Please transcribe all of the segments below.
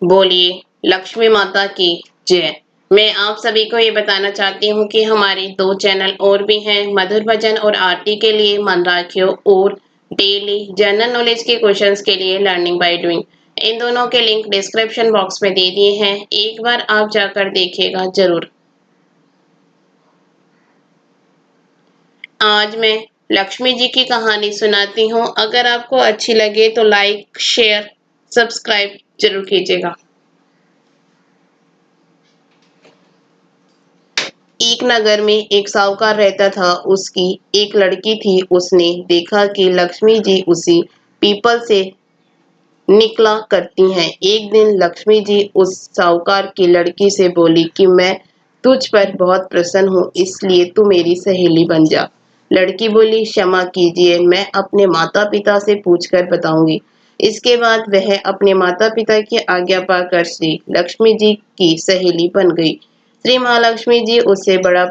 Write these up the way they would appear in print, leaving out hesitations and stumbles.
बोलिए लक्ष्मी माता की जय। मैं आप सभी को ये बताना चाहती हूँ कि हमारे 2 चैनल और भी हैं, मधुर भजन और आरती के लिए मन राखियो और डेली जनरल नॉलेज के क्वेश्चंस के लिए लर्निंग बाय डूइंग। इन दोनों के लिंक डिस्क्रिप्शन बॉक्स में दे दिए हैं, एक बार आप जाकर देखिएगा जरूर। आज मैं लक्ष्मी जी की कहानी सुनाती हूँ। अगर आपको अच्छी लगे तो लाइक, शेयर, सब्सक्राइब जरूर कीजिएगा। एक नगर में एक साहूकार रहता था। उसकी एक लड़की थी। उसने देखा कि लक्ष्मी जी उसी पीपल से निकला करती हैं। एक दिन लक्ष्मी जी उस साहूकार की लड़की से बोली कि मैं तुझ पर बहुत प्रसन्न हूँ, इसलिए तू मेरी सहेली बन जा। लड़की बोली, क्षमा कीजिए, मैं अपने माता पिता से पूछकर बताऊंगी। इसके बाद वह अपने माता पिता की आज्ञा पाकर श्री लक्ष्मी जी की सहेली बन गई। श्री महालक्ष्मी जी उससे बड़ा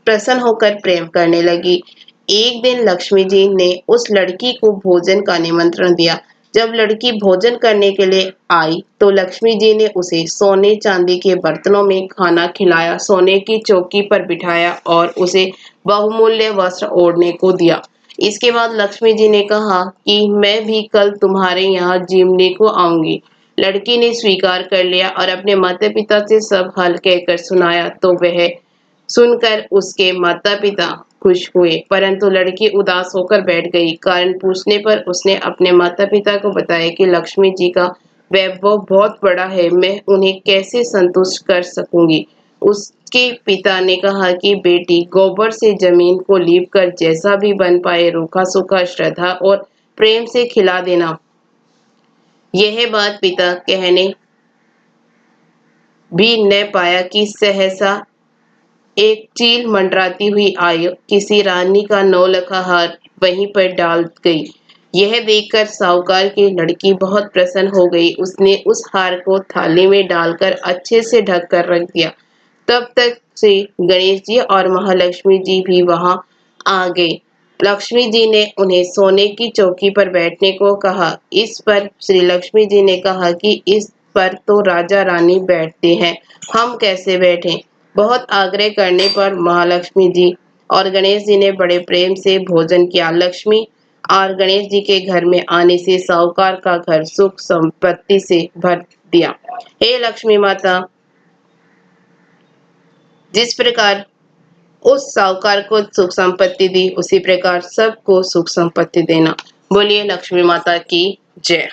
प्रसन्न होकर प्रेम करने लगी। एक दिन लक्ष्मी जी ने उस लड़की को भोजन का निमंत्रण दिया। जब लड़की भोजन करने के लिए आई तो लक्ष्मी जी ने उसे सोने चांदी के बर्तनों में खाना खिलाया, सोने की चौकी पर बिठाया और उसे बहुमूल्य वस्त्र ओढ़ने को दिया। इसके बाद लक्ष्मी जी ने कहा कि मैं भी कल तुम्हारे यहाँ जीवने को आऊंगी। लड़की ने स्वीकार कर लिया और अपने माता पिता से सब हाल कहकर सुनाया तो वह सुनकर उसके माता-पिता खुश हुए, परंतु लड़की उदास होकर बैठ गई। कारण पूछने पर उसने अपने माता-पिता को बताया कि लक्ष्मी जी का वैभव बहुत बड़ा है, मैं उन्हें कैसे संतुष्ट कर सकूंगी। उसके पिता ने कहा कि बेटी, गोबर से जमीन को लीप कर जैसा भी बन पाए रूखा सूखा श्रद्धा और प्रेम से खिला देना। यह बात पिता कहने भी न पाया कि सहसा एक चील मंडराती हुई आई, किसी रानी का नौलखा हार वहीं पर डाल गई। यह देखकर साहूकार की लड़की बहुत प्रसन्न हो गई। उसने उस हार को थाली में डालकर अच्छे से ढक कर रख दिया। तब तक से गणेश जी और महालक्ष्मी जी भी वहां आ गए। लक्ष्मी जी ने उन्हें सोने की चौकी पर बैठने को कहा। इस पर श्री लक्ष्मी जी ने कहा कि इस पर तो राजा रानी बैठते हैं, हम कैसे बैठें। बहुत आग्रह करने पर महालक्ष्मी जी और गणेश जी ने बड़े प्रेम से भोजन किया। लक्ष्मी और गणेश जी के घर में आने से साहूकार का घर सुख संपत्ति से भर दिया। हे लक्ष्मी माता, जिस प्रकार उस साहूकार को सुख संपत्ति दी, उसी प्रकार सबको सुख संपत्ति देना। बोलिए लक्ष्मी माता की जय।